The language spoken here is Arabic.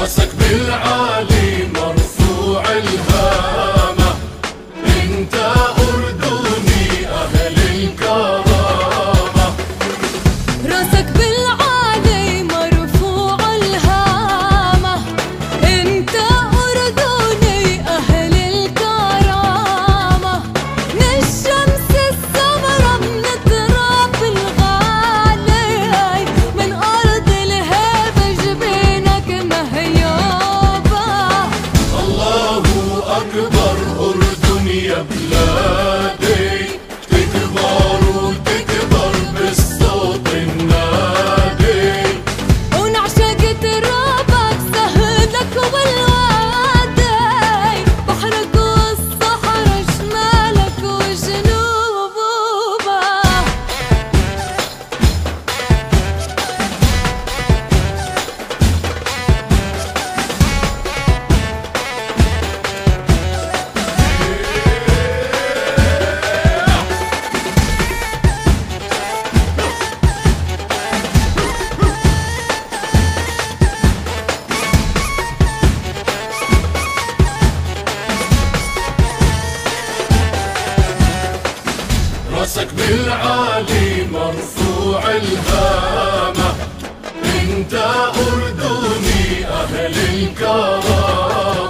راسك بالعالي مرفوع الهامة، انت أردني أهل الكرامة. راسك بالعالي مرفوع الهامة، انت أردني أهل الكرامة. من الشمس السمرة من التراب الغالي، من أرض الهيبة جبينك مهيوبة. الله أكبر أردن يا بلادي، تكبر وتكبر بالصوت النادي. ونعشق ترابك سهلك والوادي، بحرك والصحرا شمالك وجنوبه. راسك بالعالي مرفوع الهامة، انت أردني أهل الكرامة.